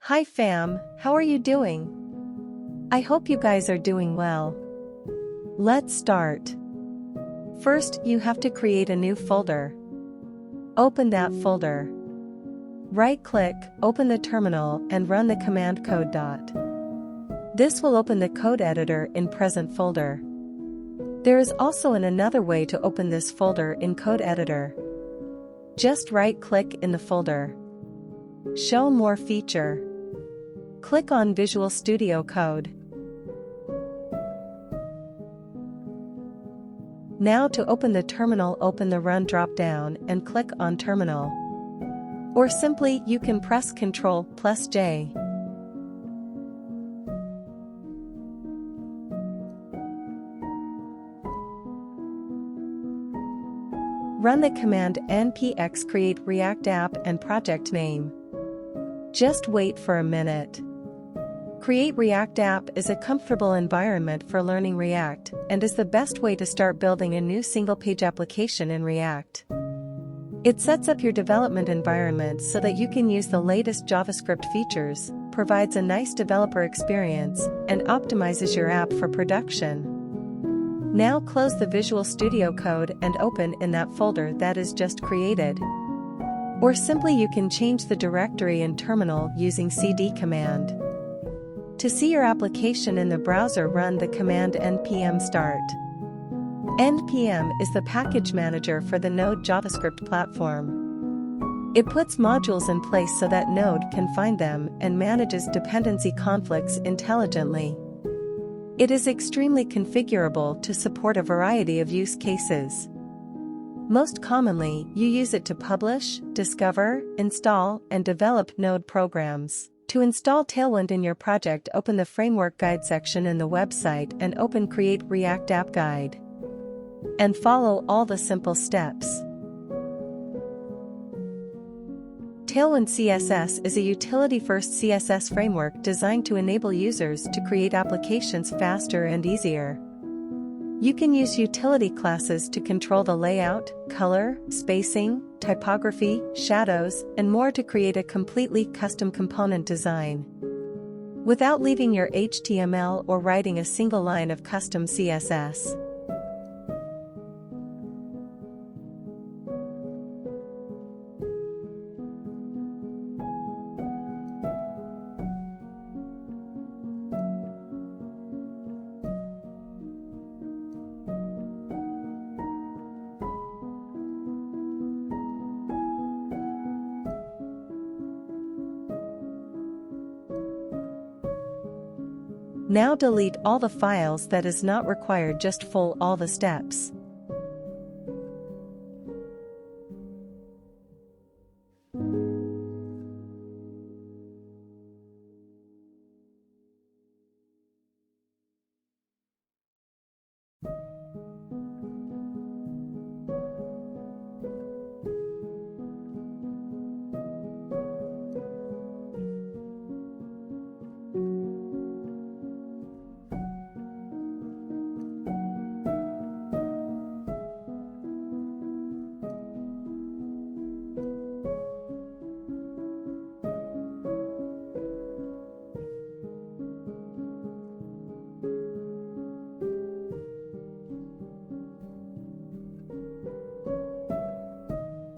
Hi fam, how are you doing? I hope you guys are doing well. Let's start. First, you have to create a new folder. Open that folder. Right-click, open the terminal and run the command code dot. This will open the code editor in present folder. There is also another way to open this folder in code editor. Just right-click in the folder. Show more feature. Click on Visual Studio Code. Now to open the terminal, open the Run drop-down and click on Terminal. Or simply you can press Ctrl+J. Run the command npx create React app and project name. Just wait for a minute. Create React app is a comfortable environment for learning React and is the best way to start building a new single-page application in React. It sets up your development environment so that you can use the latest JavaScript features, provides a nice developer experience, and optimizes your app for production. Now close the Visual Studio Code and open in that folder that is just created. Or simply you can change the directory in terminal using cd command. To see your application in the browser, run the command npm start. npm is the package manager for the Node JavaScript platform. It puts modules in place so that Node can find them and manages dependency conflicts intelligently. It is extremely configurable to support a variety of use cases. Most commonly, you use it to publish, discover, install, and develop Node programs. To install Tailwind in your project, open the Framework Guide section in the website and open Create React App Guide. And follow all the simple steps. Tailwind CSS is a utility-first CSS framework designed to enable users to create applications faster and easier. You can use utility classes to control the layout, color, spacing, typography, shadows, and more to create a completely custom component design. Without leaving your HTML or writing a single line of custom CSS. Now delete all the files that is not required, just follow all the steps.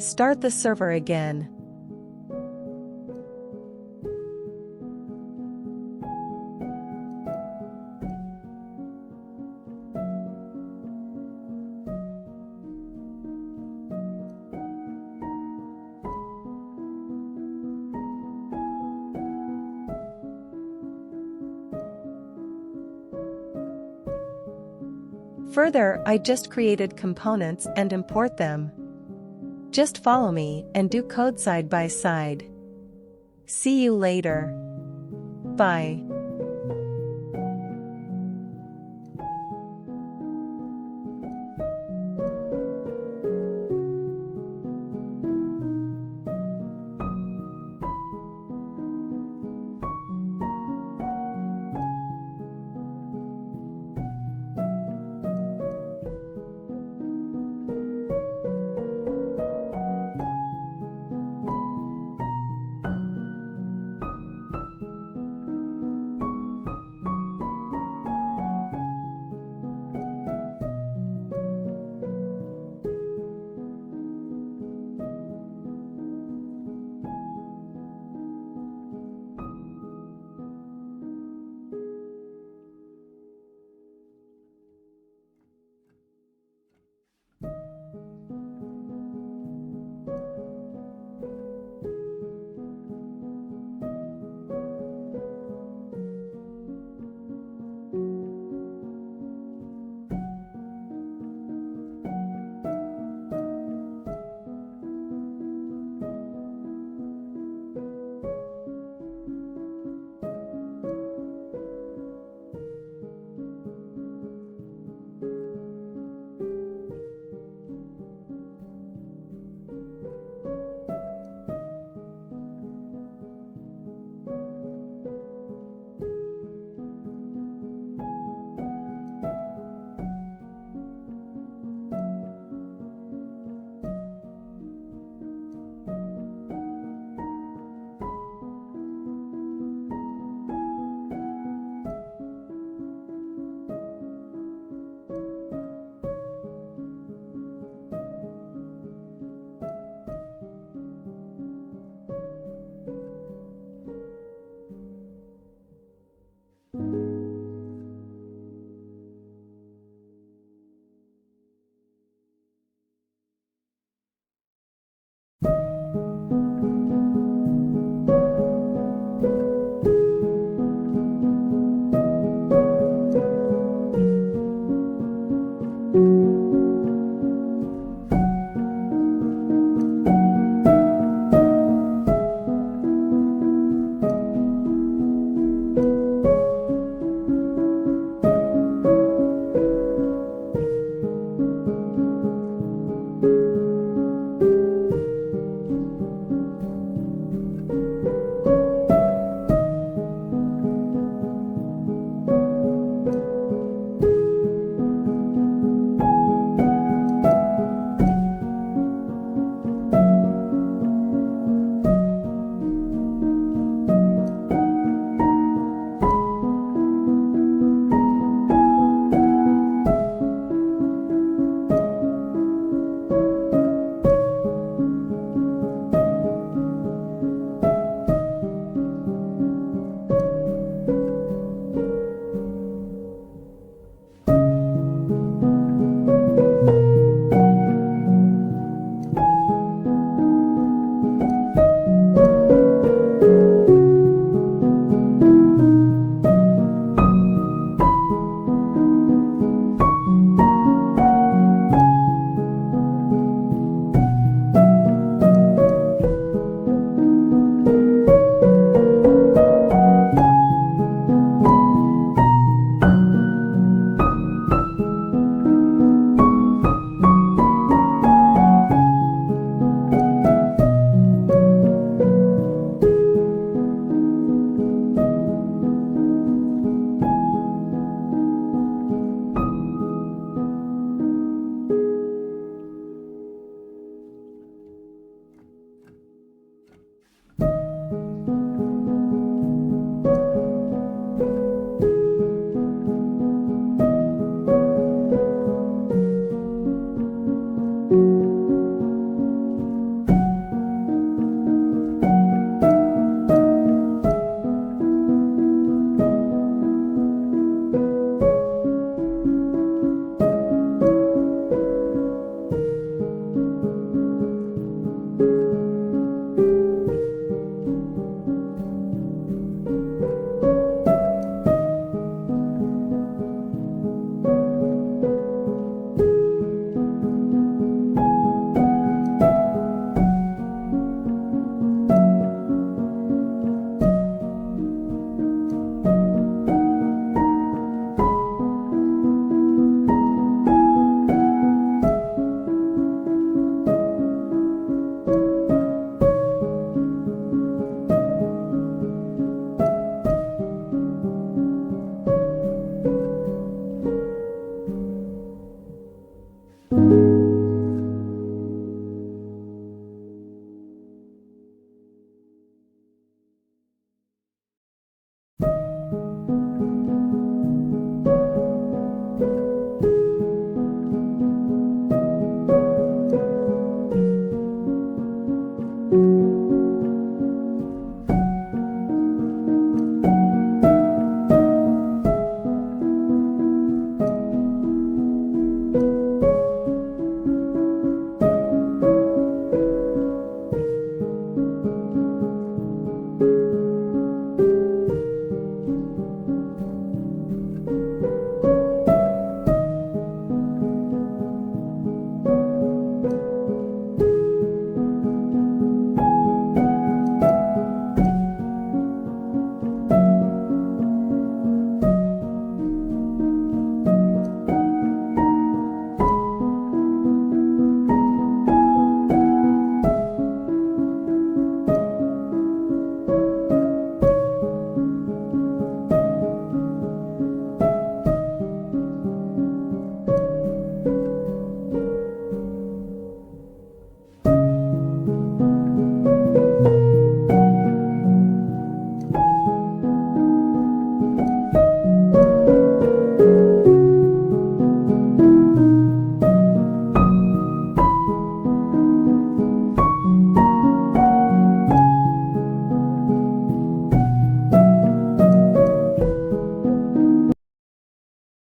Start the server again. Further, I just created components and import them. Just follow me and do code side by side. See you later. Bye.